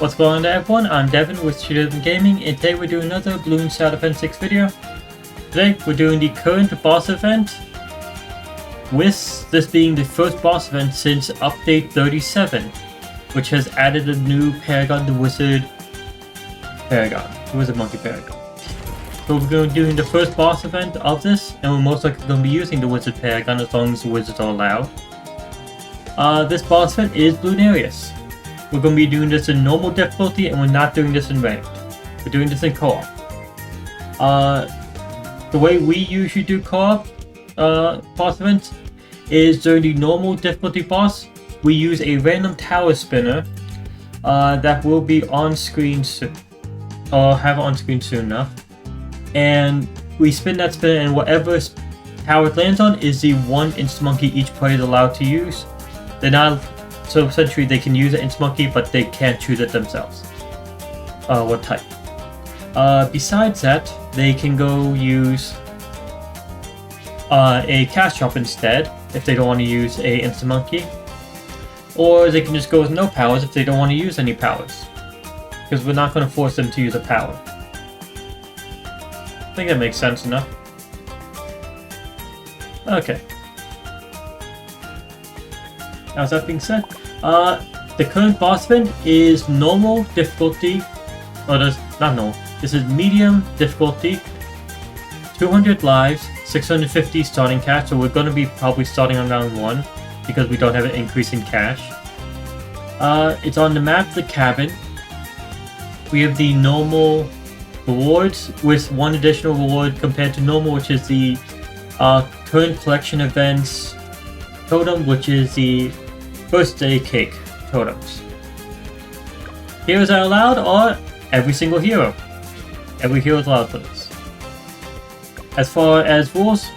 What's going on everyone, I'm Devin with TrueDevinGaming, and today we're doing another Bloon Side Event 6 video. Today we're doing the current boss event, with this being the first boss event since update 37, which has added a new Paragon, the Wizard Monkey Paragon. So we're going to be doing the first boss event of this, and we're most likely going to be using the Wizard Paragon as long as the wizards are allowed. This boss event is Bloonarius. We're going to be doing this in normal difficulty, and we're not doing this in ranked. We're doing this in co-op. The way we usually do co-op boss events is during the normal difficulty boss, we use a random tower spinner that will be on screen soon, or have it on screen soon enough. And we spin that spinner, and whatever tower it lands on is the one instant monkey each player is allowed to use. They're not. So essentially they can use an instant monkey, but they can't choose it themselves. What type. Besides that, they can go use a cash shop instead, if they don't want to use a instant monkey. Or they can just go with no powers if they don't want to use any powers. Because we're not going to force them to use a power. I think that makes sense enough. Okay. Now, with that being said, the current boss event is normal difficulty, or not normal, this is medium difficulty, 200 lives, 650 starting cash, so we're going to be probably starting on round 1, because we don't have an increase in cash. It's on the map, the cabin. We have the normal rewards, with one additional reward compared to normal, which is the current collection events totem, which is the birthday cake totems. Heroes are allowed, or every single hero. Every hero is allowed for this. As far as rules,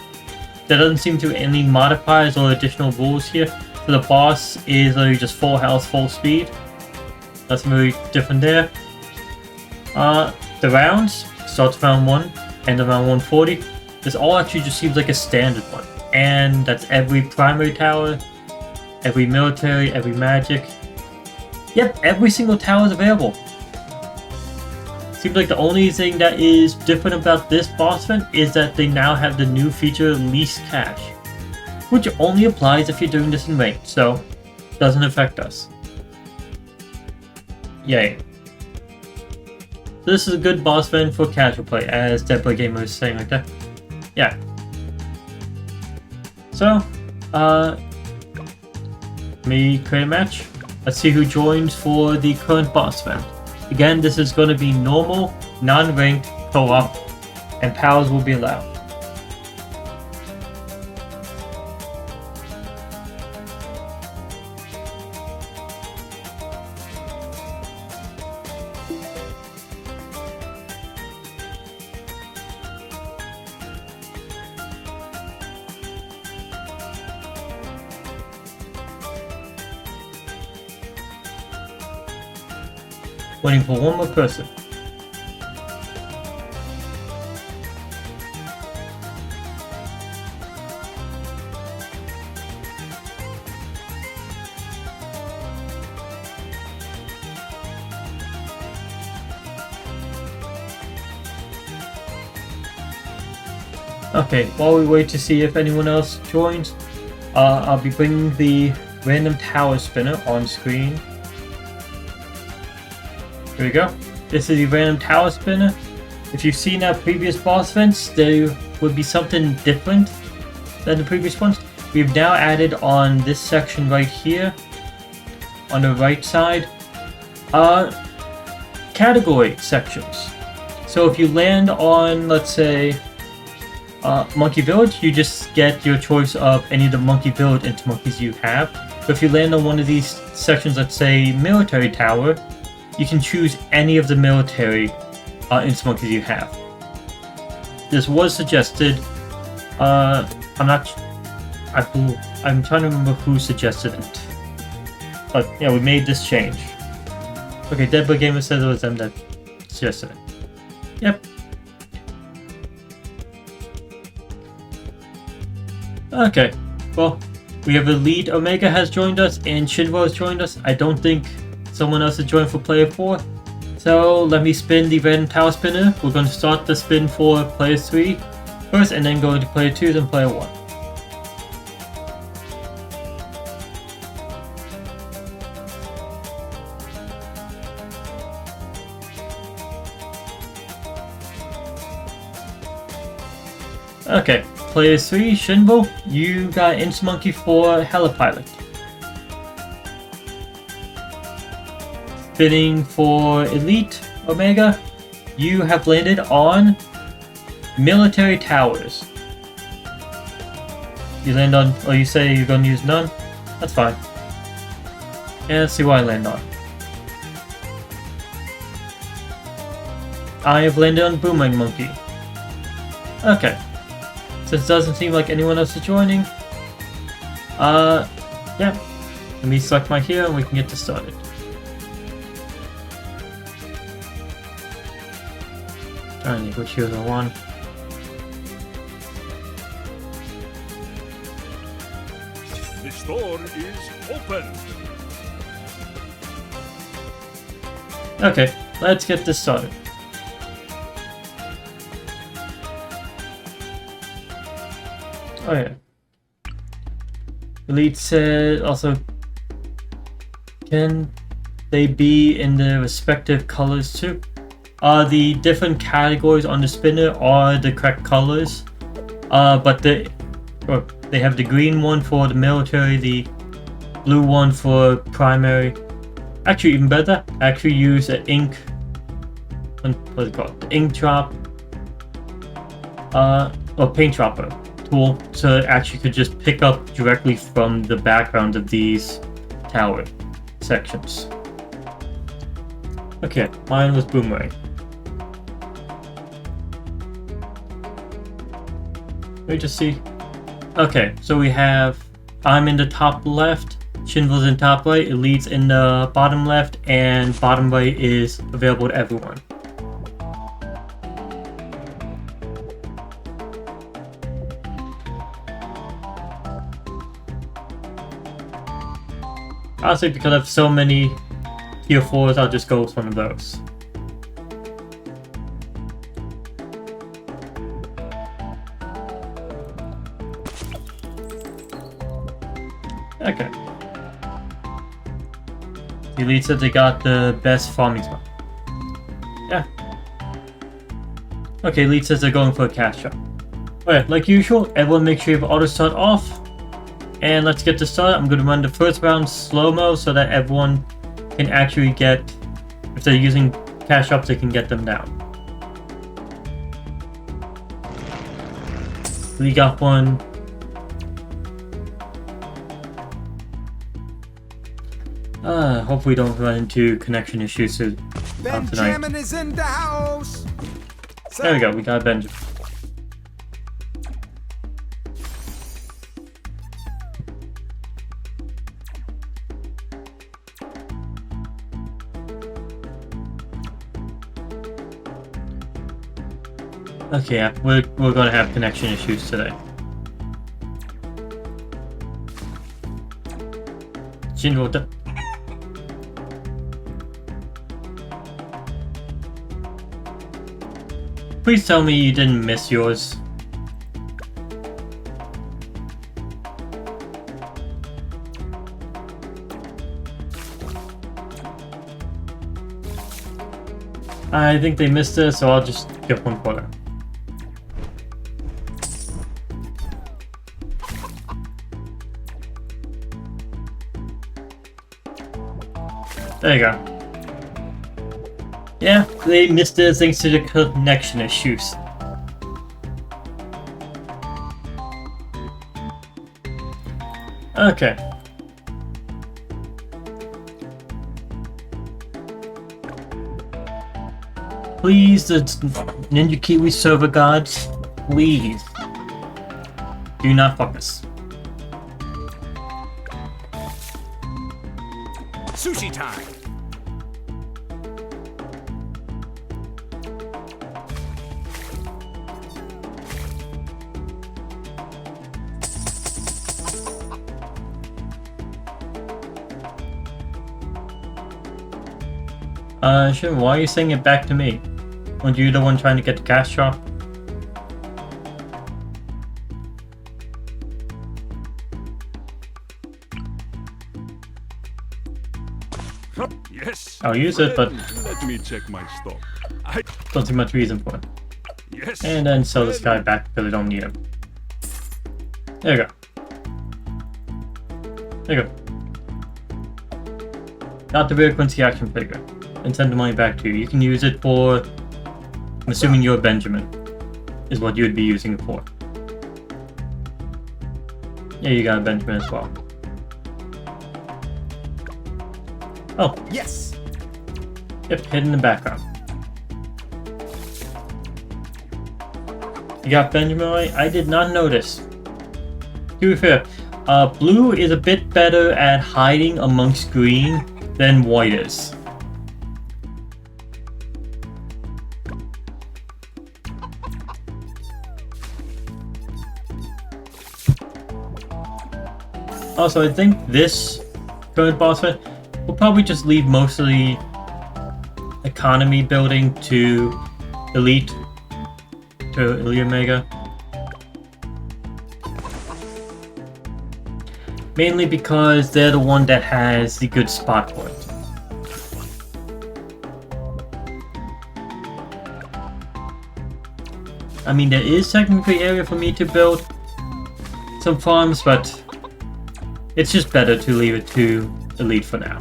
there doesn't seem to be any modifiers or additional rules here. So the boss is literally just full health, full speed. Nothing really different there. The rounds starts round 1, end of round 140. This all actually just seems like a standard one. And that's every primary tower, every military, every magic. Yep, every single tower is available. Seems like the only thing that is different about this boss event is that they now have the new feature least cash, which only applies if you're doing this in ranked, so doesn't affect us. Yay. This is a good boss event for casual play, as Dead Boy Gamer is saying right there. Yeah. So, let me create a match. Let's see who joins for the current boss event. Again, this is going to be normal, non-ranked, co-op, and powers will be allowed. Waiting for one more person. Okay, while we wait to see if anyone else joins, I'll be bringing the random tower spinner on screen. Here we go. This is the random tower spinner. If you've seen our previous boss events, there would be something different than the previous ones. We've now added on this section right here, on the right side, category sections. So if you land on, let's say, Monkey Village, you just get your choice of any of the Monkey Village instant monkeys you have. But if you land on one of these sections, let's say Military Tower, you can choose any of the military instant monkeys you have. This was suggested. I'm trying to remember who suggested it. But yeah, we made this change. Okay, Dead Boy Gamer says it was them that suggested it. Yep. Okay, well, we have Elite Omega has joined us and Shinro has joined us. I don't think it's someone else to join for player 4. So let me spin the random tower spinner. We're going to start the spin for player 3 first, and then go into player 2, then player 1. Okay, player 3, Shinbo, you got Instant Monkey for Helipilot. Spinning for Elite Omega, you have landed on Military Towers. You land on, or you say you're going to use none? That's fine. Yeah, let's see what I land on. I have landed on Boomerang Monkey. Okay. Since it doesn't seem like anyone else is joining, yeah. Let me select my hero and we can get this started. Trying to think which heroes I want. The store is open. Okay, let's get this started. Oh yeah. Elite said also, can they be in the respective colors too? The different categories on the spinner are the correct colors, but they have the green one for the military, the blue one for primary. Actually, even better, actually use an ink. What's it called? The ink drop, or paint dropper tool, so it actually could just pick up directly from the background of these tower sections. Okay, mine was Boomerang. Let me just see. Okay, so we have, I'm in the top left, Shinvo's in top right, Elite's in the bottom left, and bottom right is available to everyone. Honestly, because I have so many tier 4s, I'll just go with one of those. Okay. Elite said they got the best farming spot. Yeah. Okay, Elite says they're going for a cash shop. Alright, like usual, everyone make sure you have auto start off. And let's get this started. I'm going to run the first round slow-mo so that everyone can actually get, if they're using cash ups, they can get them down. We got one. Hopefully we don't run into connection issues tonight. Benjamin is in the house. There we go, we got Benjamin. Okay, yeah, we're gonna have connection issues today. Shinro, please tell me you didn't miss yours. I think they missed it, so I'll just get one quarter. There you go. Yeah, they missed it thanks to the connection issues. Okay. Please, the NinjaKiwi server gods, please do not fuck us. Sushi time. Shin, why are you saying it back to me? Weren't you the one trying to get the cash shop? Yes. I'll use it, but Let me check my stock. don't see much reason for it. Yes. And then sell this guy back because I don't need him. There you go. There you go. Got the rare Quincy action figure. And send the money back to you. You can use it for... I'm assuming you're Benjamin. Is what you would be using it for. Yeah, you got a Benjamin as well. Oh. Yes. Yep, hid in the background. You got Benjamin right? I did not notice. To be fair, blue is a bit better at hiding amongst green than white is. Also, I think this current boss fight will probably just leave most of the economy building to Elite, to Elite Omega. Mainly because they're the one that has the good spot for it. I mean, there is technically area for me to build some farms, but it's just better to leave it to Elite for now.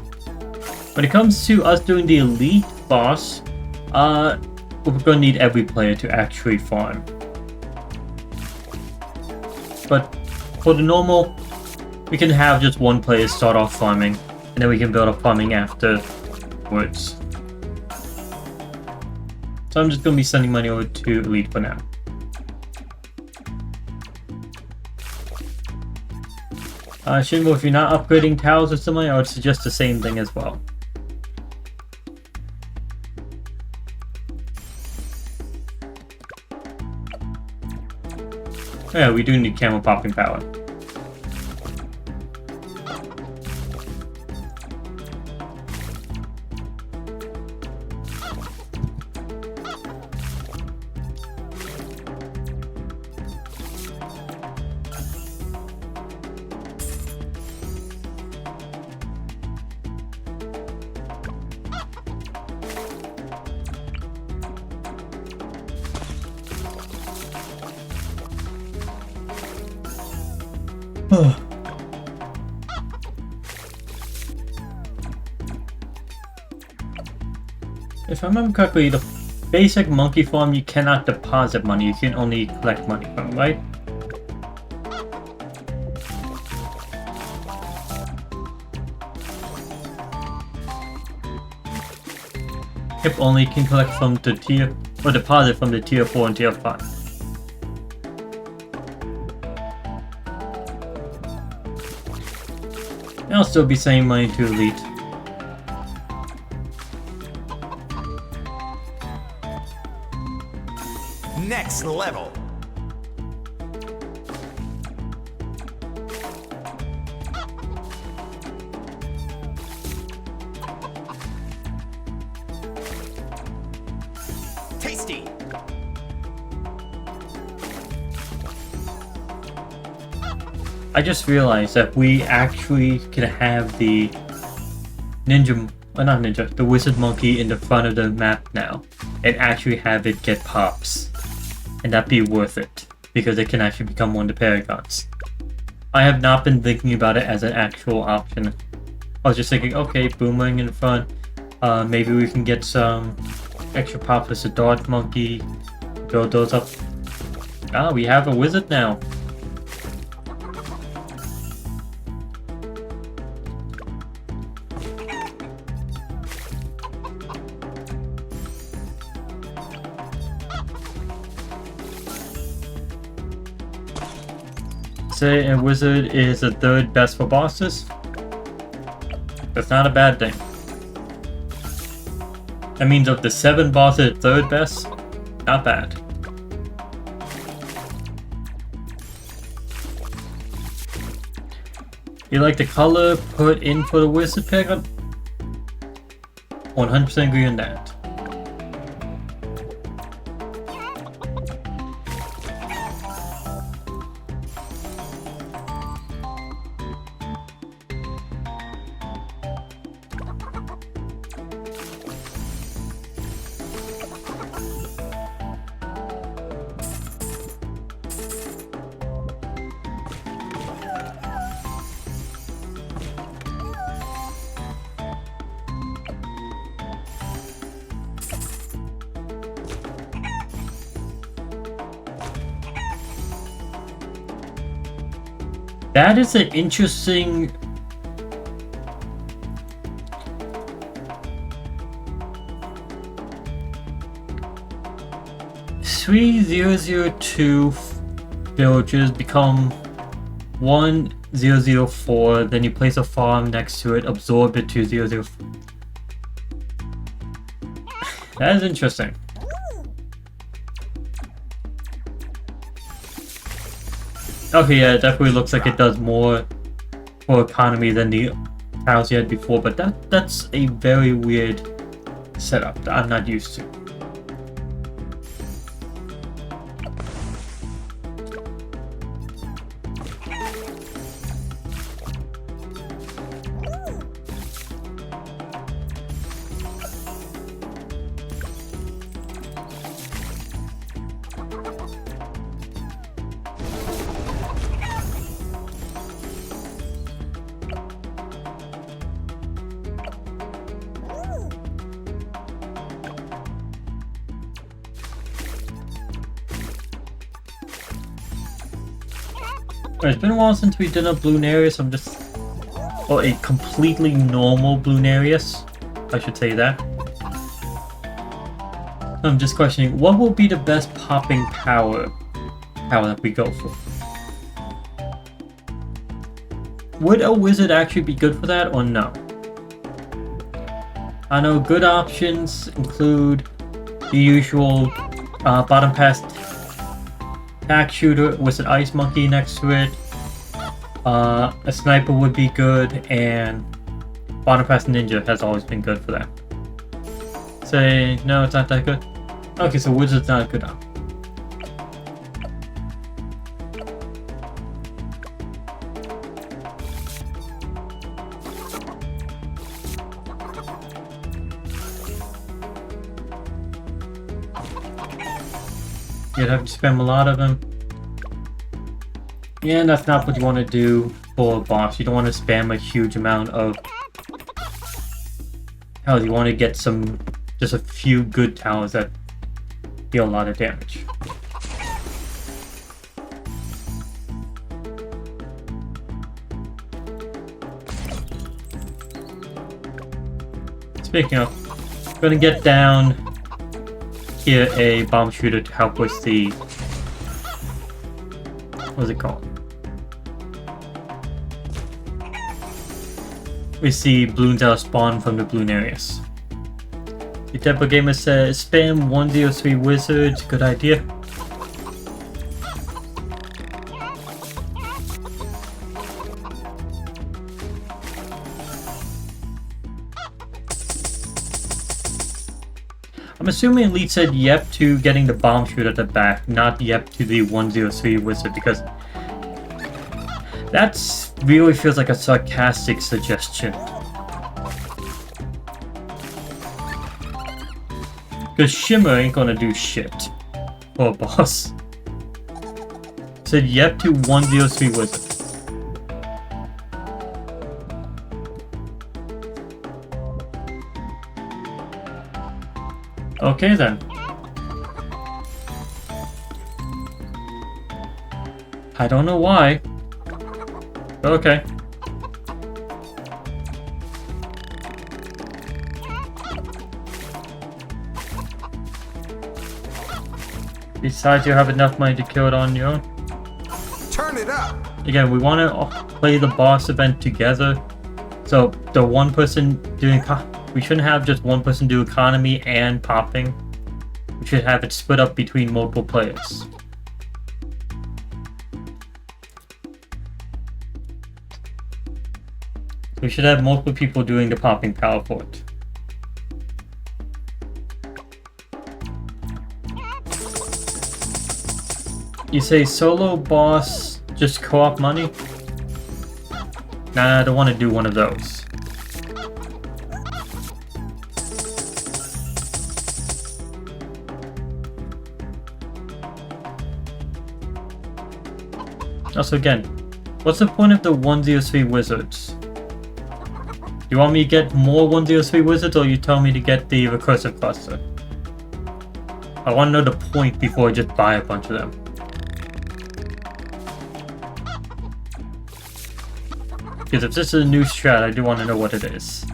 When it comes to us doing the Elite boss, we're going to need every player to actually farm. But for the normal, we can have just one player start off farming, and then we can build up farming afterwards. So I'm just going to be sending money over to Elite for now. Shinbo, if you're not upgrading towers or something, I would suggest the same thing as well. Yeah, we do need camel popping power. If I remember correctly, the basic monkey farm, you cannot deposit money, you can only collect money from, right? Hip only can collect from the tier, or deposit from the tier 4 and tier 5. And I'll still be sending money to Elite. Next level. Tasty. I just realized that we actually can have the the wizard monkey in the front of the map now, and actually have it get pops. And that'd be worth it, because it can actually become one of the Paragons. I have not been thinking about it as an actual option. I was just thinking, okay, boomerang in the front, maybe we can get some extra pops as a dart monkey, build those up. Ah, we have a wizard now. Say a wizard is the third best for bosses. That's not a bad thing. That means of the 7 bosses, third best, not bad. You like the color put in for the wizard Paragon? 100% agree on that. That is an interesting... $3002 villagers become 1004, then you place a farm next to it, absorb it to 004. That is interesting. Okay, yeah, it definitely looks like it does more for economy than the tiles you had before, but that's a very weird setup that I'm not used to. It's been a while since we did a Bloonarius. Or a completely normal Bloonarius. I should say that. I'm just questioning, what will be the best popping power that we go for? Would a wizard actually be good for that or no? I know good options include the usual bottom pass attack shooter with an ice monkey next to it. A sniper would be good, and bottom pass ninja has always been good for that. Say no, it's not that good. Okay, so wizard's not a good option. You'd have to spam a lot of them. Yeah, and that's not what you want to do for a boss. You don't want to spam a huge amount of... Hell, you want to get just a few good towers that deal a lot of damage. Speaking of, I'm gonna get down here a bomb shooter to help with the... What's it called? We see balloons out spawn from the Bloonarius. The Temple Gamer says, spam 103 wizards, good idea. I'm assuming Elite said yep to getting the bomb shooter at the back, not yep to the 103 wizard, because that really feels like a sarcastic suggestion. Because Shimmer ain't gonna do shit for a boss. Said yep to 103 wizard. Okay then. I don't know why. But okay. Besides, you have enough money to kill it on your own. Turn it up. Again, we want to play the boss event together. So the one person doing... We shouldn't have just one person do economy and popping. We should have it split up between multiple players. We should have multiple people doing the popping power for it. You say solo boss, just co-op money? Nah, I don't want to do one of those. Also again, what's the point of the 103 wizards? You want me to get more 103 wizards, or you tell me to get the recursive cluster? I want to know the point before I just buy a bunch of them. Because if this is a new strat, I do want to know what it is.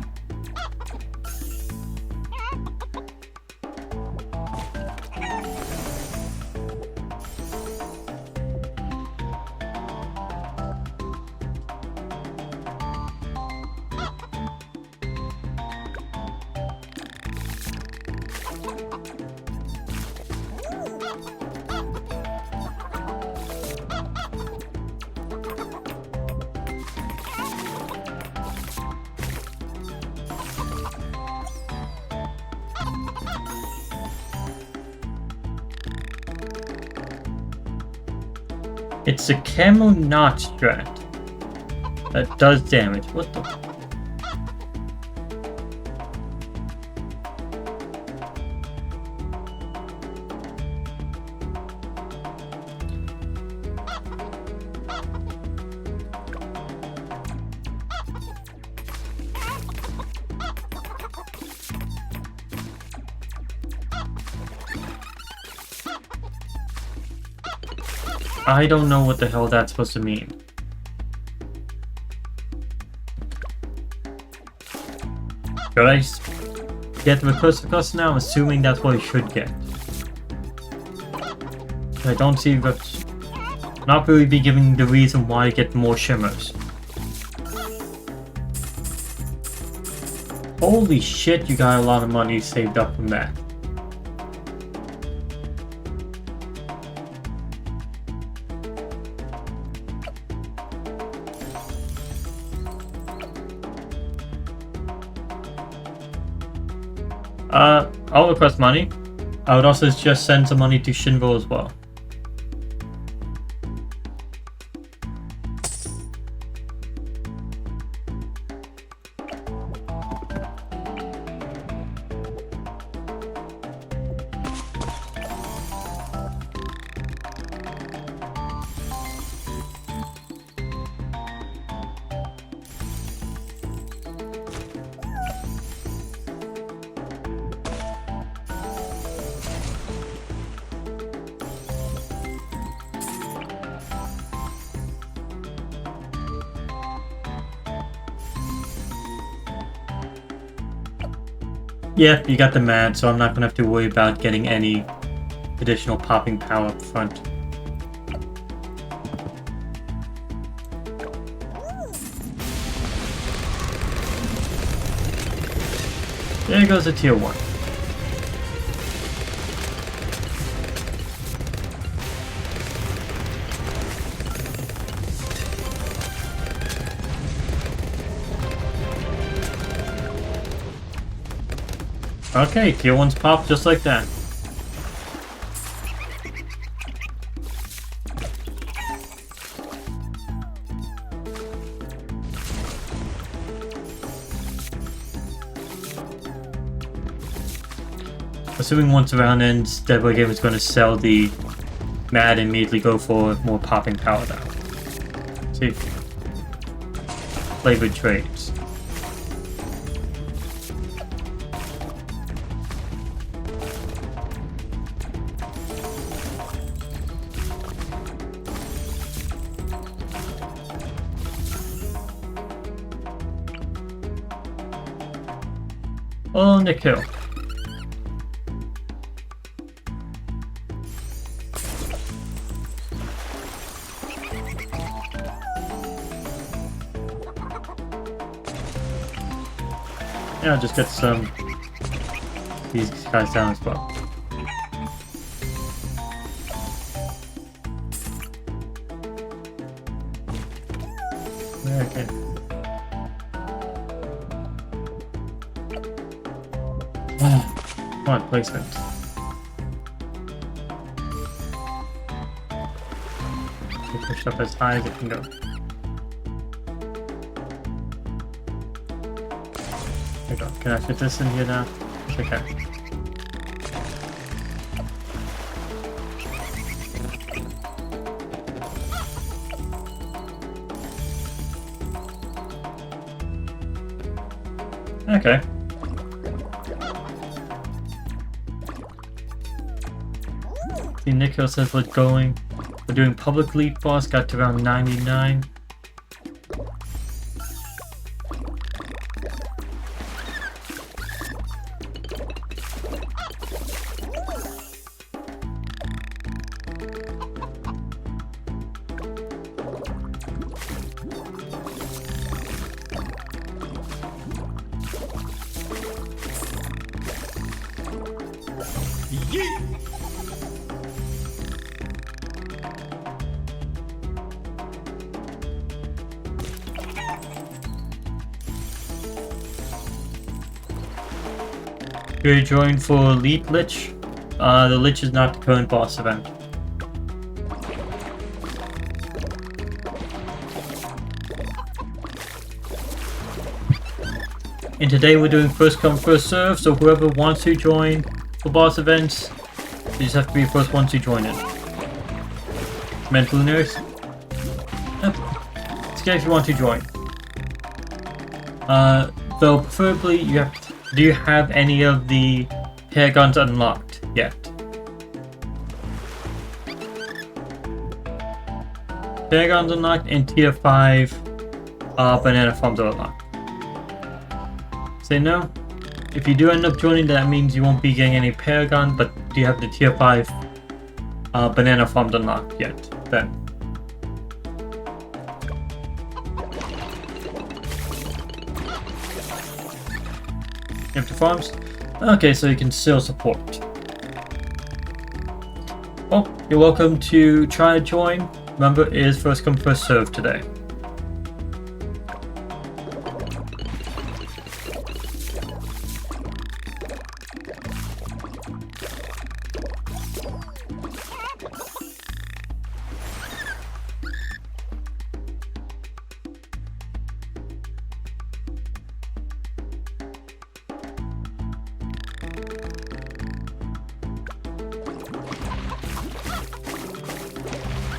It's a camo knot strat that does damage. What the? I don't know what the hell that's supposed to mean. Should I get the recursive cluster now? I'm assuming that's what I should get. I don't see that. Not really be giving the reason why I get more shimmers. Holy shit, you got a lot of money saved up from that. I'll request money. I would also just send some money to Shinvo as well. Yeah, you got the mad, so I'm not gonna have to worry about getting any additional popping power up front. There goes a tier 1. Okay, tier 1's pop just like that. Assuming once the round ends, DHDZEACT is going to sell the mad and immediately go for more popping power now. See? Flavored trades. Oh, Nikhil. Yeah, I'll just get some these guys down as well. Okay. Come on, placement. actually pushed up as high as it can go. There we go. Can I fit this in here now? Okay. Okay. See, Nico says we're doing public lead boss, got to around 99. You're joined for Elite Lich. The Lich is not the current boss event. And today we're doing first come first serve, so whoever wants to join for boss events, you just have to be the first one to join it. Meant Bloonarius? Yep. It's okay if you want to join. Though preferably you have to. Do you have any of the Paragons unlocked yet? Paragons unlocked and tier 5 banana farms are unlocked. Say no. If you do end up joining, that means you won't be getting any Paragon, but do you have the tier 5 banana farms unlocked yet? Then. Empty farms? Okay, so you can still support. Well, you're welcome to try to join. Remember, it is first come first serve today.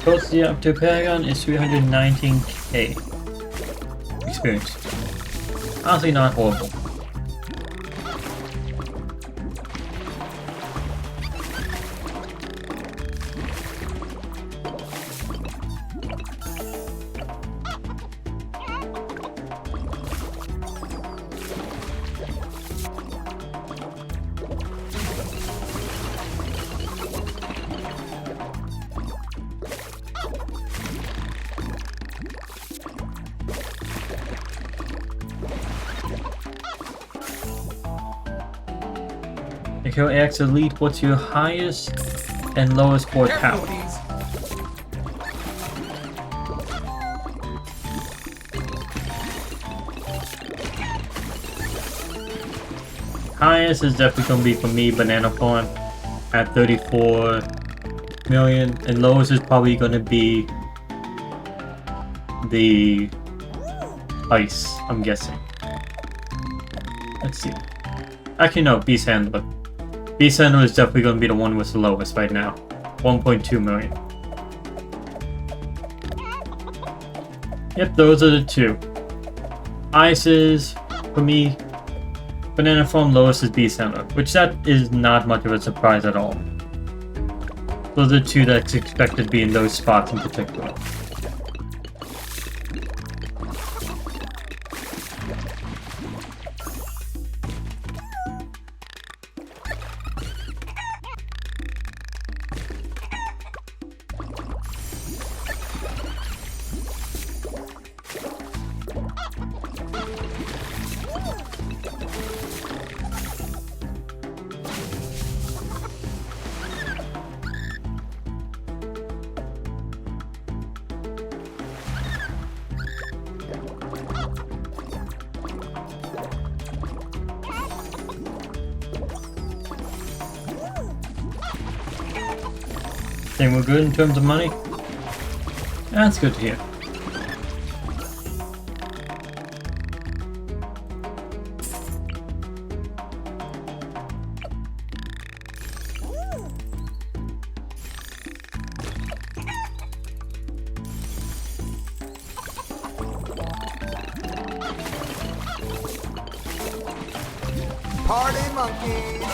Closely up to Paragon is 319k experience. Honestly, not horrible. If you're AX Elite, what's your highest and lowest core power? Highest is definitely going to be for me, Banana Farm, at 34 million, and lowest is probably going to be the Ice, I'm guessing. Let's see. Actually, no, Beast Handler. Beast Handler is definitely going to be the one with the lowest right now. 1.2 million. Yep, those are the two. Ice is, for me, Banana Farm, lowest is Beast Handler, which that is not much of a surprise at all. Those are the two that's expected to be in those spots in particular. Think we're good in terms of money? That's good to hear. Party monkeys.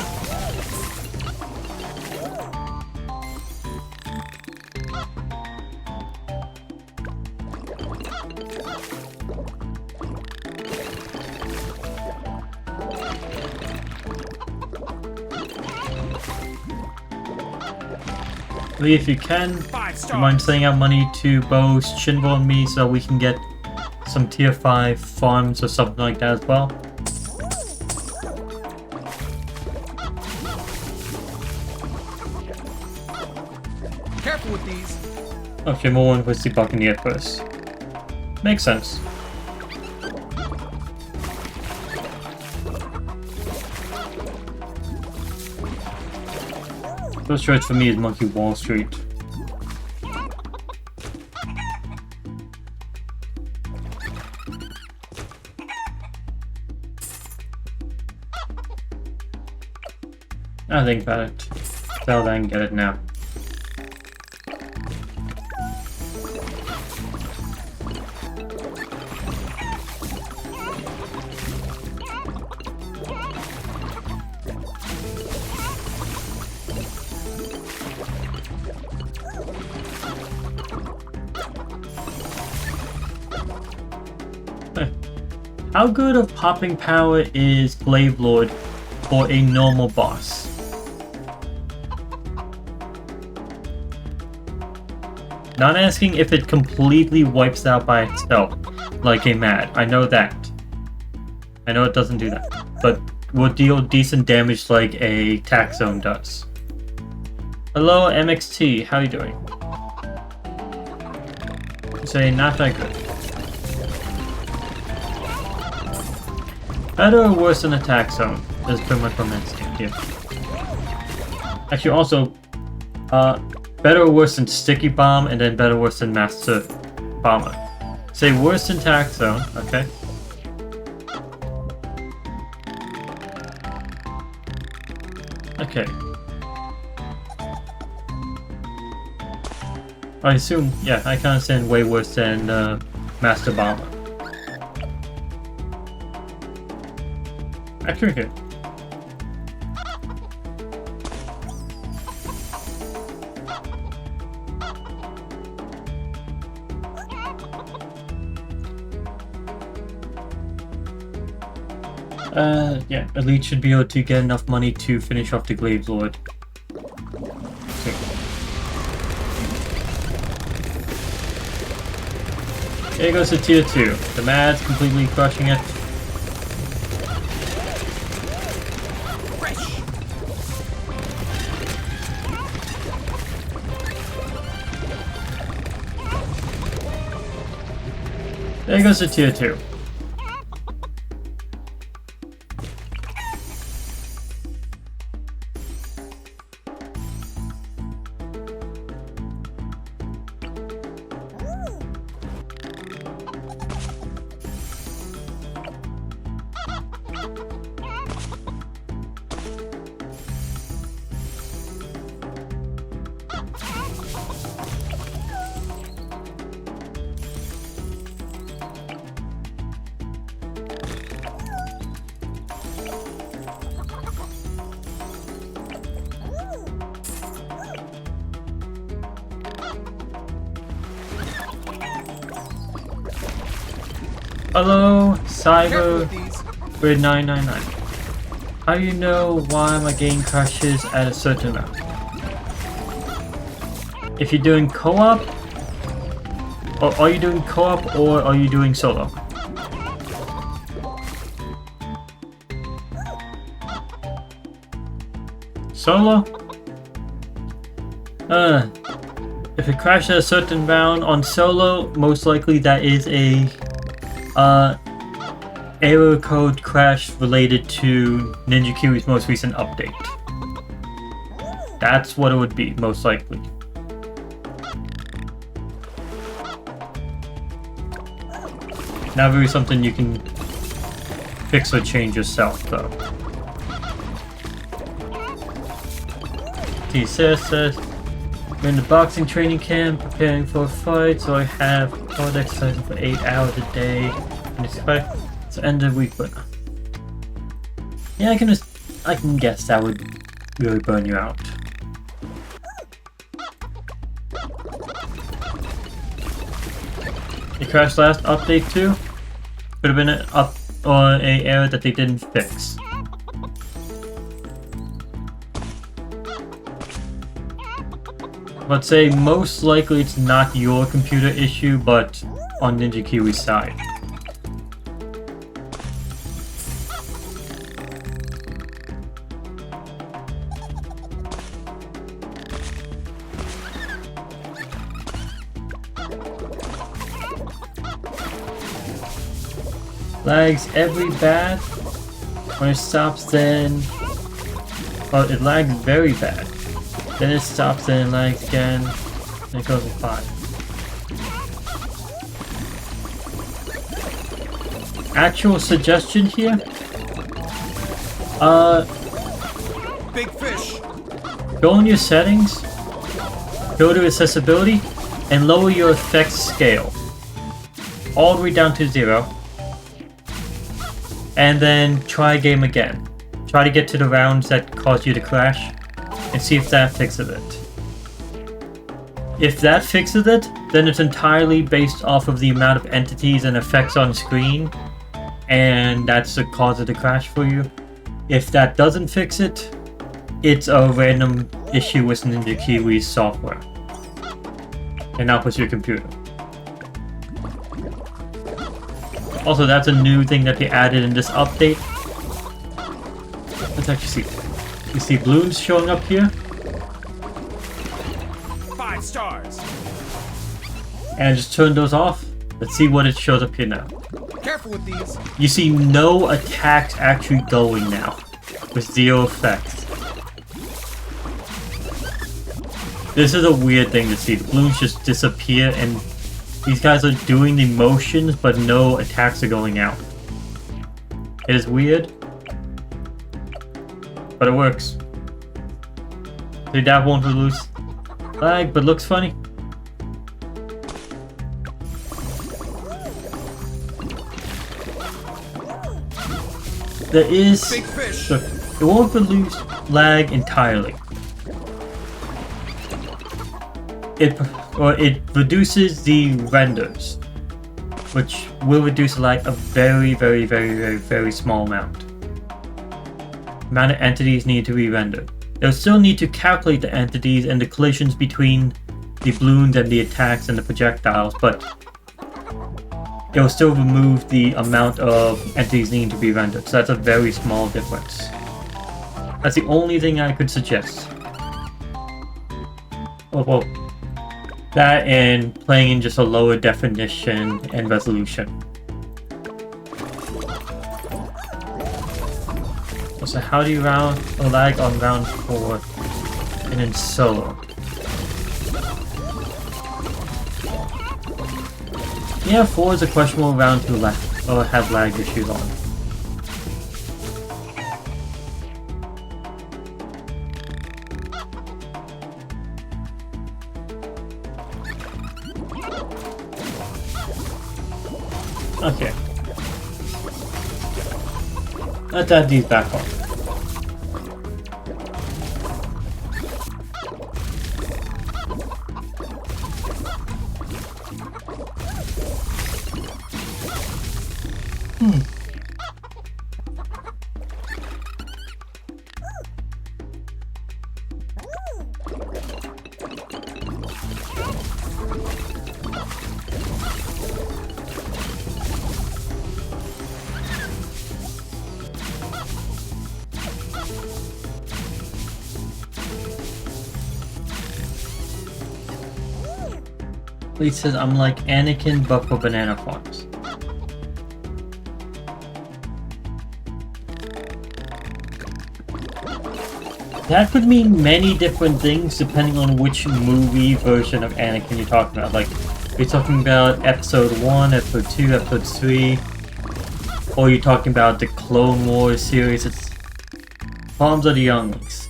Lee, if you can, do you mind sending out money to both Shinvo and me so we can get some tier 5 farms or something like that as well? Careful with these. Okay, more one was the Buccaneer first. Makes sense. First choice for me is Monkey Wall Street. I think about it. Sell that and get it now. How good of popping power is Glaive Lord for a normal boss? Not asking if it completely wipes out by itself, like a Mad. I know that. I know it doesn't do that. But will deal decent damage like a Tax Zone does. Hello MXT, how you doing? Say not that good. Better or worse than Attack Zone? That's pretty much what I'm asking here. Actually, also, better or worse than Sticky Bomb, and then better or worse than Master Bomber. Say worse than Attack Zone, okay? Okay. I assume, yeah, I can understand way worse than Master Bomber. Accurate. Yeah, Elite should be able to get enough money to finish off the Glaive Lord. Here goes to tier 2. The Mad's completely crushing it. There goes to tier 2. Hello, Cyber Grid 999. How do you know why my game crashes at a certain amount? If you're doing co-op, or are you doing co-op, or are you doing solo? Solo? If it crashes at a certain amount on solo, most likely that is a error code crash related to NinjaKiwi's most recent update. That's what it would be, most likely. Not really something you can fix or change yourself, though. He says, we're in the boxing training camp, preparing for a fight, so I have hard exercising for 8 hours a day, and expect to end the week, but yeah, I can guess that would really burn you out. It crashed last update too. Could have been an error that they didn't fix. I'd say most likely it's not your computer issue, but on NinjaKiwi's side. Lags every bad. When it stops, then it lags very bad. Then it stops, then it lags again, and it goes to 5. Actual suggestion here. Big fish. Go in your settings, go to accessibility, and lower your effects scale all the way down to 0. And then try game again. Try to get to the rounds that cause you to crash and see if that fixes it. If that fixes it, then it's entirely based off of the amount of entities and effects on screen, and that's the cause of the crash for you. If that doesn't fix it, it's a random issue with NinjaKiwi's software, and not with your computer. Also, that's a new thing that they added in this update. Let's actually see. You see balloons showing up here? 5 stars. And just turn those off. Let's see what it shows up here now. Careful with these. You see no attacks actually going now, with 0 effects. This is a weird thing to see. The balloons just disappear and these guys are doing the motions, but no attacks are going out. It is weird, but it works. So that won't lose lag, but looks funny. There is... Big fish. Look, it won't lose lag entirely. It reduces the renders, which will reduce like a very small amount. Amount of entities need to be rendered. They'll still need to calculate the entities and the collisions between the balloons and the attacks and the projectiles, but it will still remove the amount of entities needing to be rendered. So that's a very small difference. That's the only thing I could suggest. Oh, whoa. That and playing in just a lower definition and resolution. So how do you lag on round 4 and in solo? Yeah, 4 is a questionable round to have lag issues on. Okay. Let's add these back on. Lee says, I'm like Anakin, but for banana farms. That could mean many different things depending on which movie version of Anakin you're talking about. Like, You're talking about episode 1, episode 2, episode 3, or you're talking about the Clone Wars series. It's Palms of the Younglings.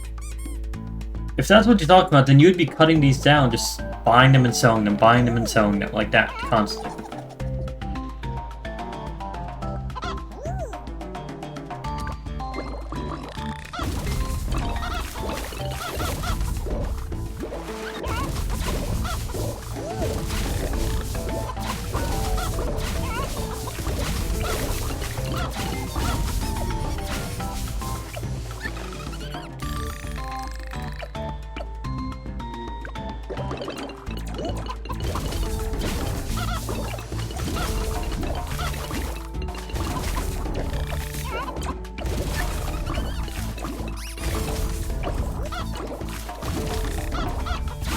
If that's what you're talking about, then you'd be cutting these down, just buying them and selling them, buying them and selling them, like that, constantly.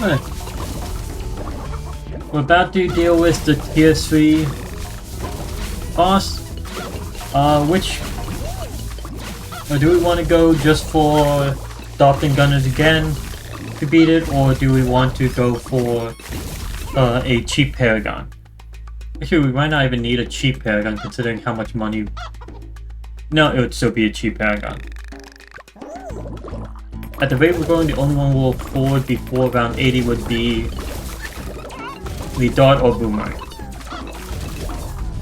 Alright. We're about to deal with the tier 3 boss. Or do we want to go just for adopting gunners again to beat it, or do we want to go for a cheap Paragon? Actually, we might not even need a cheap Paragon considering how much money... No, it would still be a cheap Paragon. At the rate we're going, the only one we'll afford before round 80 would be the Dart or Boomerang.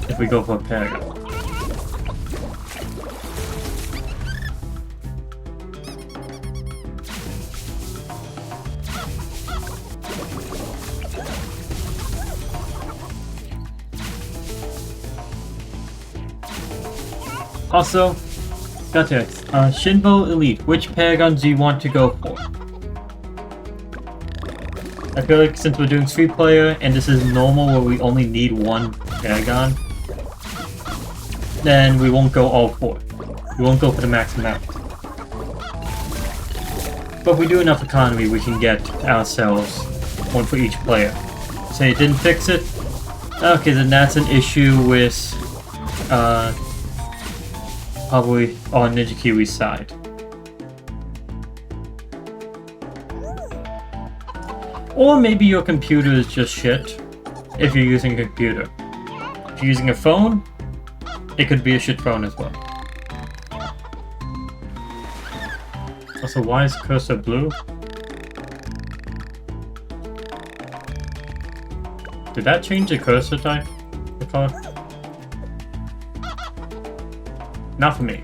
If we go for a Paragon. Also, gotcha. Shinbo Elite, which Paragons do you want to go for? I feel like since we're doing 3-player and this is normal where we only need one Paragon, then we won't go all 4. We won't go for the max amount. But if we do enough economy, we can get ourselves one for each player. Say it didn't fix it? Okay, then that's an issue with probably on NinjaKiwi's side. Or maybe your computer is just shit, if you're using a computer. If you're using a phone, it could be a shit phone as well. Also, why is cursor blue? Did that change the cursor type? The color? Not for me.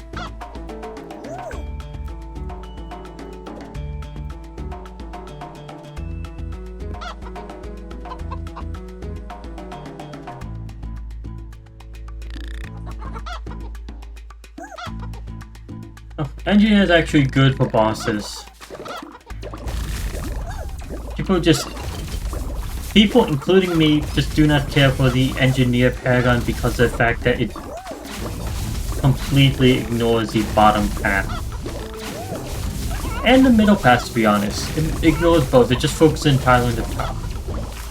Oh, engineer is actually good for bosses. People, including me, just do not care for the engineer Paragon because of the fact that it completely ignores the bottom path. And the middle path, to be honest. It ignores both, it just focuses entirely on the top.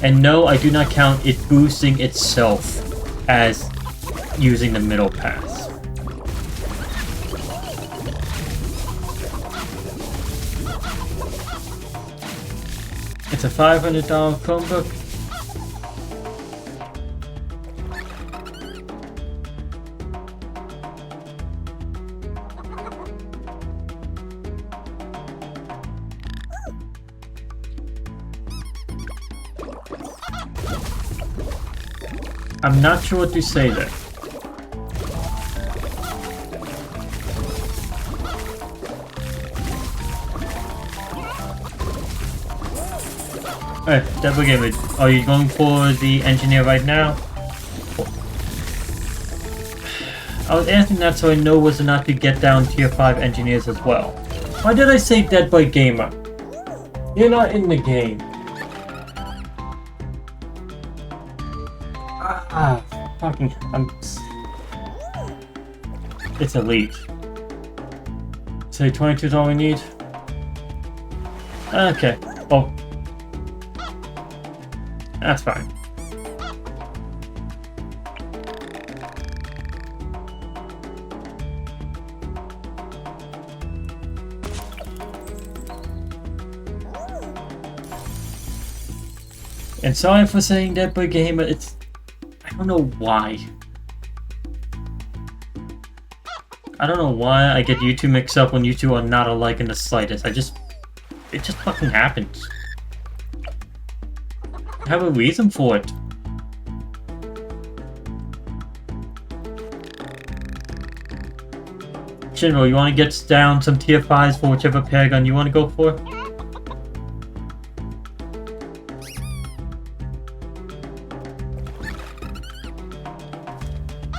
And no, I do not count it boosting itself as using the middle path. It's a $500 Chromebook. I'm not sure what to say there. Alright, DevilGaming, are you going for the engineer right now? I was asking that so I know whether or not to get down tier 5 engineers as well. Why did I say Dead Boy Gamer? You're not in the game. Fucking, it's elite. Say 22 is all we need? Okay, well, that's fine. And sorry for saying that, but gamer, it's... I don't know why. I don't know why I get you two mixed up when you two are not alike in the slightest. It just fucking happens. I have a reason for it. Shinro, you want to get down some tier 5s for whichever Paragon you want to go for?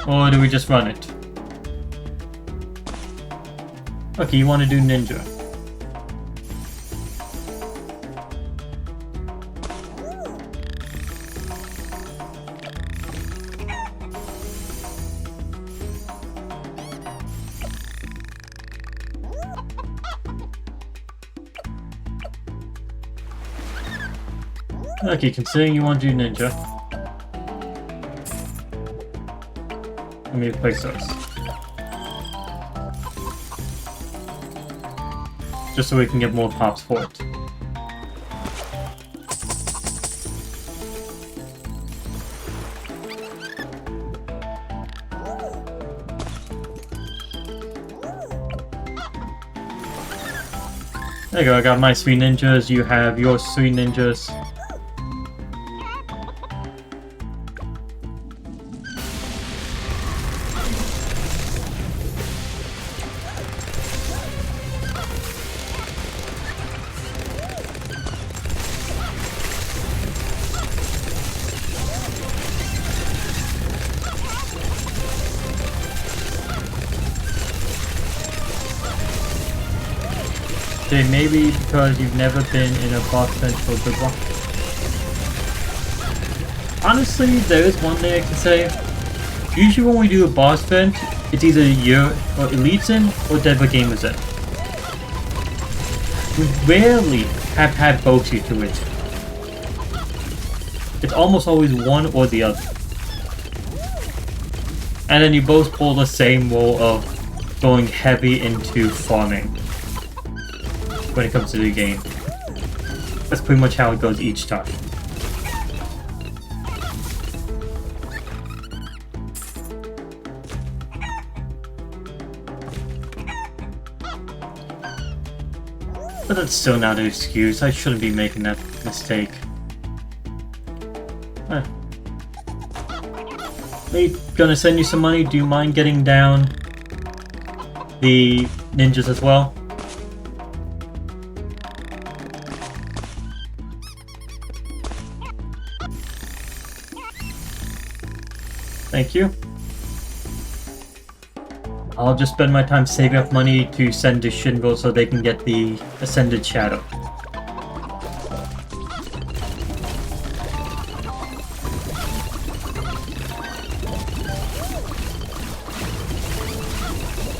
Or do we just run it? Okay, you want to do Ninja. Okay, considering you want to do Ninja. Let me replace those. Just so we can get more pops for it. There you go, I got my 3 ninjas, you have your 3 ninjas. Okay, maybe because you've never been in a boss bench for a good while. Honestly, there is one thing I can say. Usually when we do a boss bench, it's either you're or Elite's in or Denver Gamers in. We rarely have had both you to it. It's almost always one or the other. And then you both pull the same role of going heavy into farming when it comes to the game. That's pretty much how it goes each time. But that's still not an excuse. I shouldn't be making that mistake. Me gonna send you some money. Do you mind getting down the ninjas as well? Thank you. I'll just spend my time saving up money to send to Shinro so they can get the Ascended Shadow.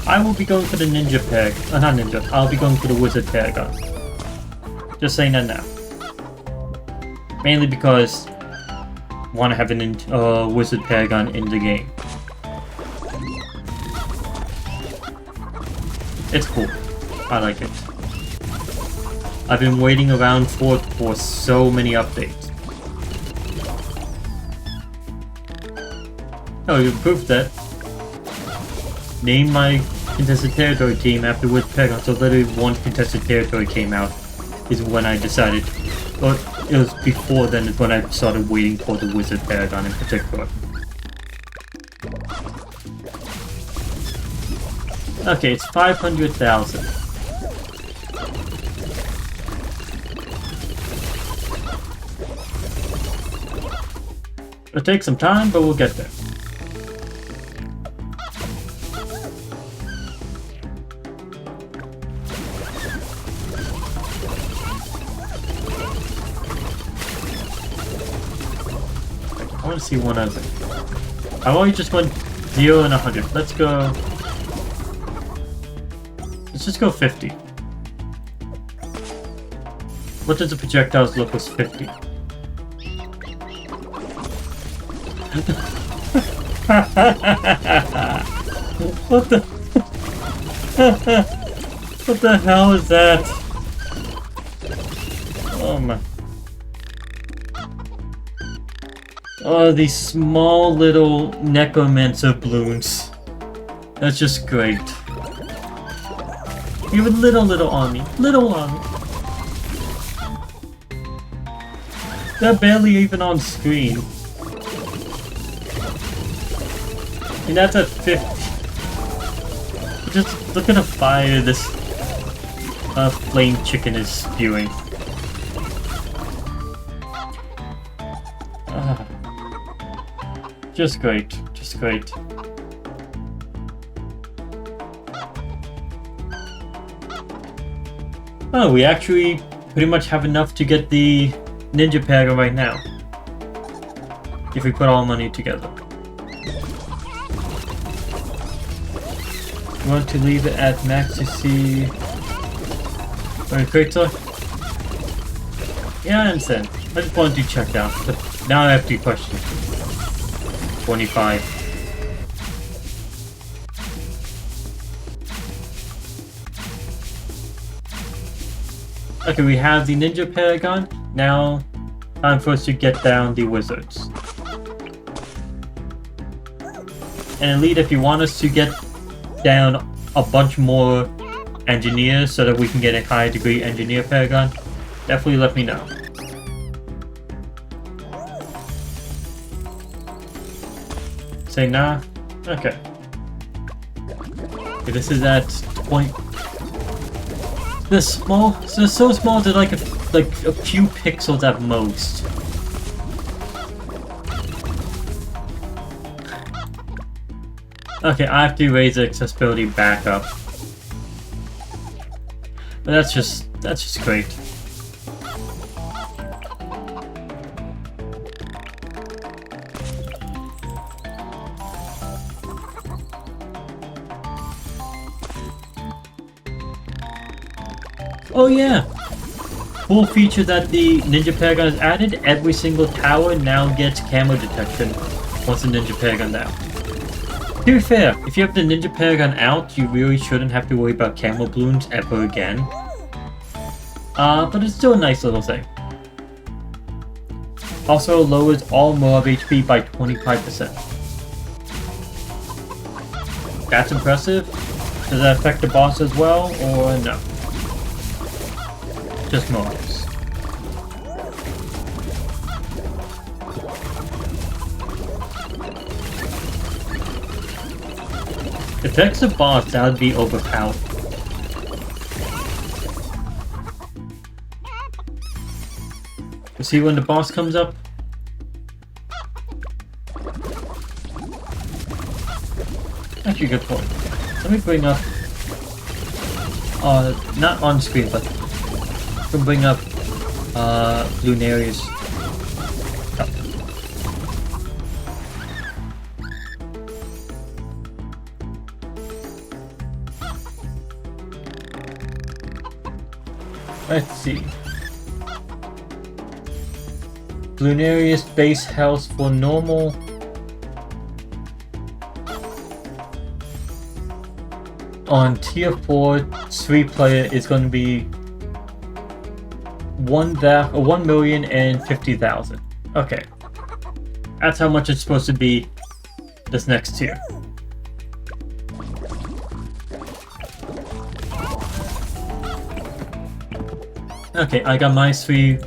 I will be going for the Ninja Paragon. Not Ninja. I'll be going for the Wizard Paragon. Just saying that now. Mainly because I want to have a Wizard Paragon in the game. It's cool. I like it. I've been waiting around for it for so many updates. Oh, you improved that. Name my contested territory team after Wizard Paragon, so literally one contested territory came out is when I decided, or it was before then is when I started waiting for the Wizard Paragon in particular. Okay, it's 500,000. It'll take some time, but we'll get there. I want to see one other. I've already just went 0 and 100. Let's go. Let's just go 50. What does the projectiles look as 50? What the? What the hell is that? Oh my. Oh, these small little necromancer balloons. That's just great. You have a little army. Little army. They're barely even on screen. And that's at 50. Just look at the fire this flame chicken is spewing. Just great. Just great. Oh, we actually pretty much have enough to get the Ninja Paragon right now. If we put all money together. You want to leave it at max to see... Alright, Creator? Yeah, I understand. I just wanted to check out. But now I have 2 questions. 25. Okay, we have the Ninja Paragon. Now, time for us to get down the wizards. And Elite, if you want us to get down a bunch more engineers so that we can get a high degree engineer Paragon, definitely let me know. Say nah? Okay. Okay, this is at point... They're small. They're so small they're like a few pixels at most. Okay, I have to raise the accessibility back up. But that's just great. Oh yeah! Cool feature that the Ninja Paragon has added, every single tower now gets camo detection once the Ninja Paragon's out. To be fair, if you have the Ninja Paragon out, you really shouldn't have to worry about camo balloons ever again. But it's still a nice little thing. Also lowers all mob HP by 25%. That's impressive. Does that affect the boss as well, or no? Just mobs. If that's the boss, that would be overpowered. You see when the boss comes up? Actually, good point. Let me bring up... not on screen, but... We'll bring up... Bloonarius. Oh. Let's see. Bloonarius base health for normal. On tier 4, 3 player is going to be 1,050,000. Okay. That's how much it's supposed to be this next tier. Okay, I got my 3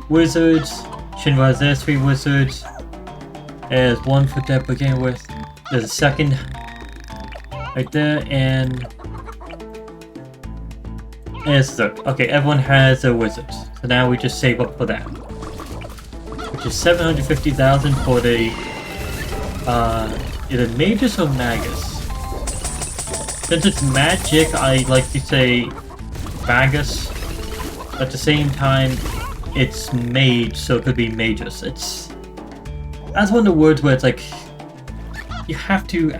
wizards. Shinra has their 3 wizards. There's 1 for that begin with. There's a second right there, and there's third. Okay, everyone has their wizards. So now we just save up for that. Which is 750,000 for the either Magus or Magus. Since it's magic, I like to say Magus. At the same time, it's mage, so it could be Magus. That's one of the words where it's like you have to.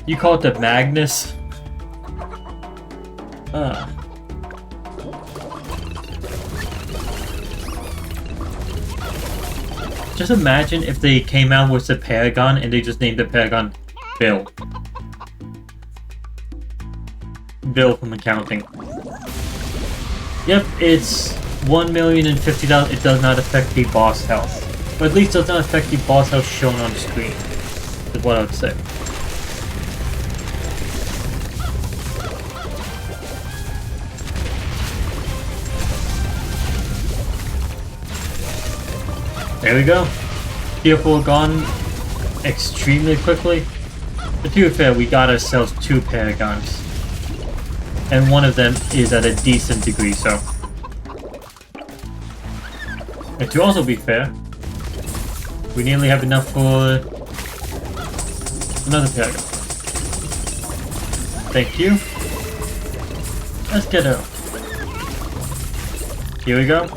You call it the Magnus. Just imagine if they came out with the Paragon and they just named the Paragon Bill. Bill from accounting. Yep, it's 1,050,000. It does not affect the boss health. Or at least does not affect the boss health shown on screen, is what I would say. There we go. Tier 4 gone extremely quickly. But to be fair, we got ourselves 2 Paragons. And one of them is at a decent degree, so. And to also be fair, we nearly have enough for another Paragon. Thank you. Let's get her. Here we go.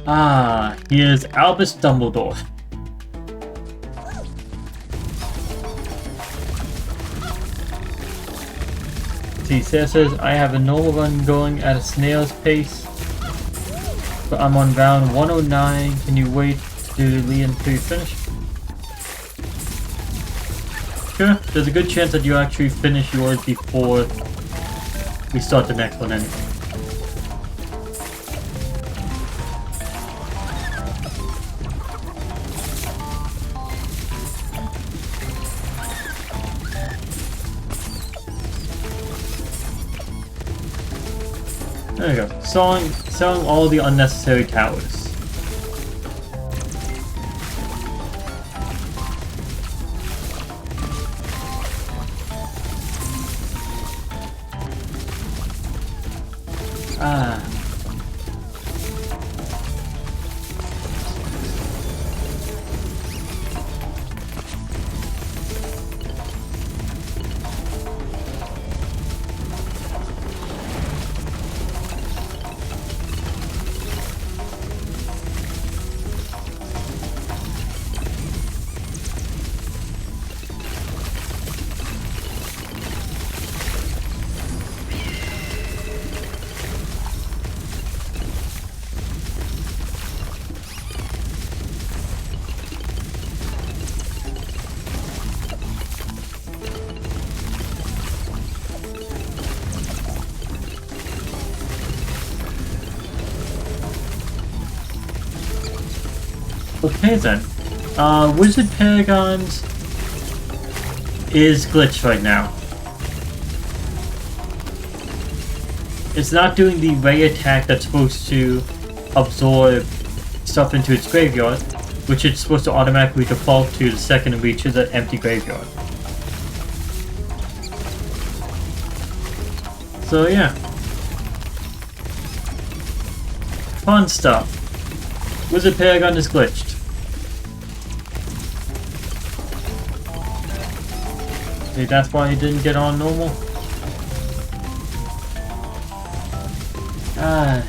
Ah, here's Albus Dumbledore. See, Sarah says, I have a normal run going at a snail's pace, but I'm on round 109. Can you wait to do the lead until you finish? Sure, there's a good chance that you actually finish yours before we start the next one anyway. There we go. Selling all the unnecessary towers. Ah. Okay then, Wizard Paragons is glitched right now. It's not doing the ray attack that's supposed to absorb stuff into its graveyard, which it's supposed to automatically default to the second it reaches an empty graveyard. So yeah. Fun stuff. Wizard Paragon is glitched. See, that's why he didn't get on normal. Ah.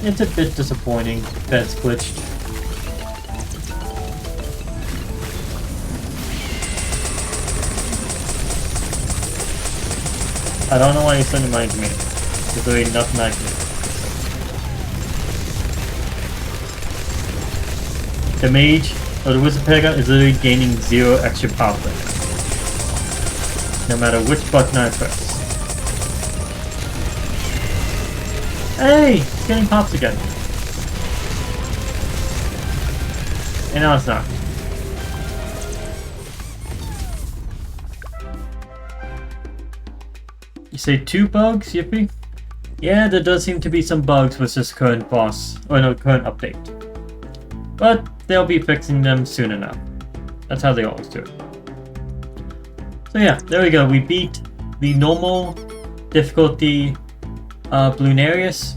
It's a bit disappointing that it's glitched. I don't know why you're sending mine to me. There's really nothing I can do. The mage, or the Wizard Paragon, is literally gaining 0 extra power points, no matter which button I press. Hey! It's getting pops again. And now it's not. You say 2 bugs, Yippee? Yeah, there does seem to be some bugs with this current boss, or no, current update. But they'll be fixing them soon enough. That's how they always do it. So yeah, there we go. We beat the normal difficulty Bloonarius.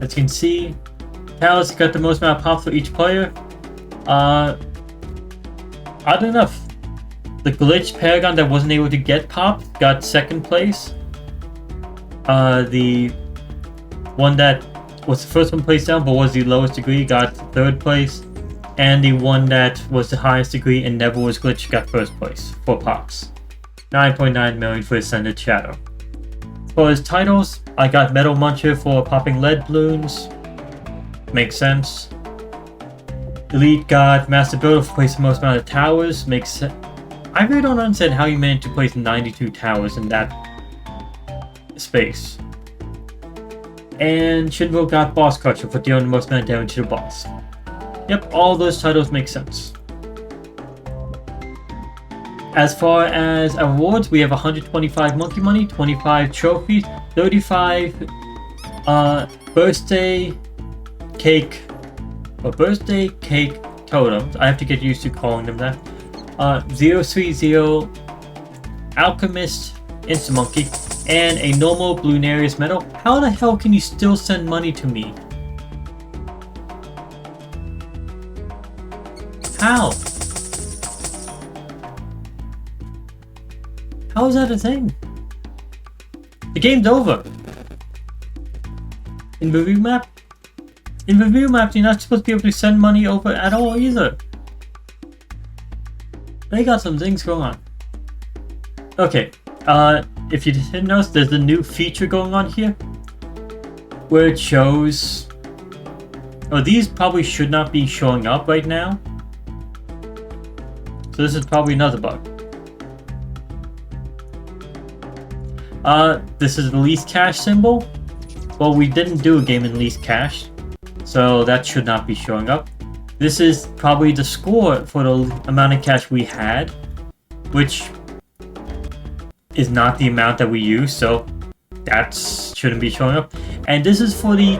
As you can see, Talos got the most amount of pops for each player. Odd enough, the glitched Paragon that wasn't able to get popped got 2nd place. The one that was the first one placed down but was the lowest degree got 3rd place. And the one that was the highest degree and never was glitched got 1st place for pops. 9.9 million for Ascended Shadow. For his titles, I got Metal Muncher for popping lead balloons. Makes sense. Elite God, Master Builder for placing the most amount of towers makes sense. I really don't understand how you managed to place 92 towers in that space. And Shinvo God Boss Crusher for dealing the most amount of damage to the boss. Yep, all those titles make sense. As far as awards, we have 125 monkey money, 25 trophies, 35 birthday cake totems. I have to get used to calling them that. 030 Alchemist Instant Monkey, and a normal Bloonarius medal. How the hell can you still send money to me? How? How is that a thing? The game's over. In the review map? In the review map, you're not supposed to be able to send money over at all either. They got some things going on. Okay, if you didn't notice, there's a new feature going on here where it shows. Oh, these probably should not be showing up right now. So this is probably another bug. This is the least cash symbol. Well, we didn't do a game in least cash, so that should not be showing up. This is probably the score for the amount of cash we had, which is not the amount that we used, so that shouldn't be showing up. And this is for the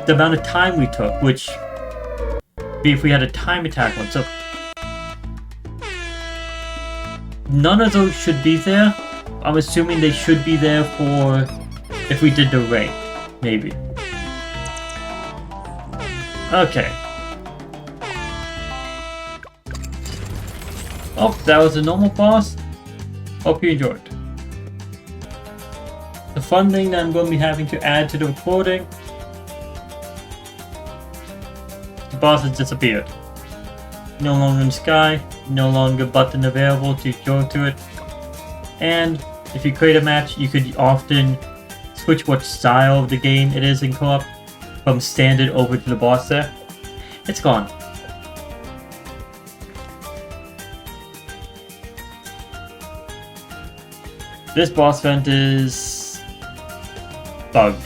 amount of time we took, which be if we had a time attack one. So none of those should be there. I'm assuming they should be there for if we did the raid, maybe. Okay. Oh, that was a normal boss. Hope you enjoyed. The fun thing that I'm going to be having to add to the recording. The boss has disappeared. No longer in the sky, no longer button available to go to it. And if you create a match, you could often switch what style of the game it is in co-op from standard over to the boss there. It's gone. This boss event is bugged.